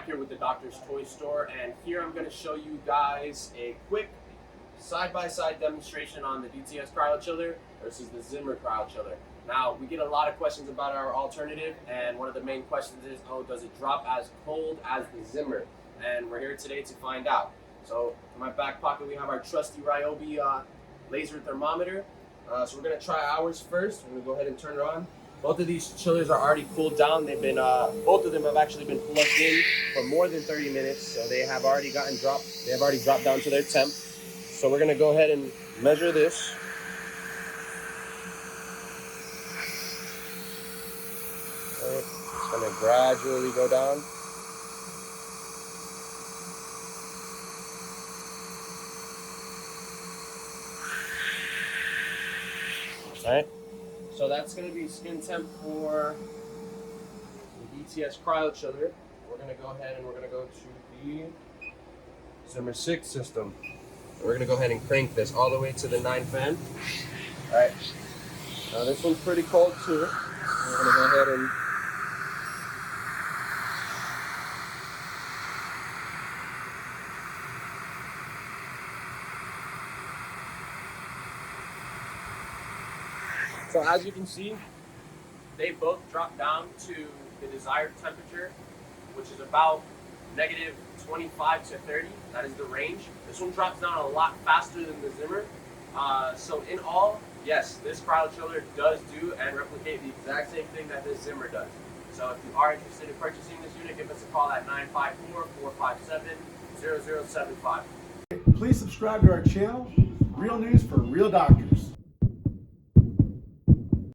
here with the Doctor's Toy Store, and here I'm going to show you guys a quick side-by-side demonstration on the DTS Cryo Chiller versus the Zimmer Cryo Chiller. Now, we get a lot of questions about our alternative, and one of the main questions is, oh, does it drop as cold as the Zimmer? And we're here today to find out. So, in my back pocket, we have our trusty Ryobi laser thermometer. So we're going to try ours first. We're going to go ahead and turn it on. Both of these chillers are already cooled down. They've been, both of them have actually been plugged in for more than 30 minutes. So they have already dropped down to their temp. So we're going to go ahead and measure this. Right. It's going to gradually go down. All right. So that's going to be skin temp for the DTS Cryo Chiller. We're going to go ahead and we're going to go to the Zimmer 6 system. We're going to go ahead and crank this all the way to the 9 fan. All right. Now this one's pretty cold too. We're going to go ahead and so as you can see, they both drop down to the desired temperature, which is about negative 25 to 30. That is the range. This one drops down a lot faster than the Zimmer. So in all, yes, this cryo chiller does do and replicate the exact same thing that this Zimmer does. So if you are interested in purchasing this unit, give us a call at 954-457-0075. Please subscribe to our channel, Real News for Real Doctors.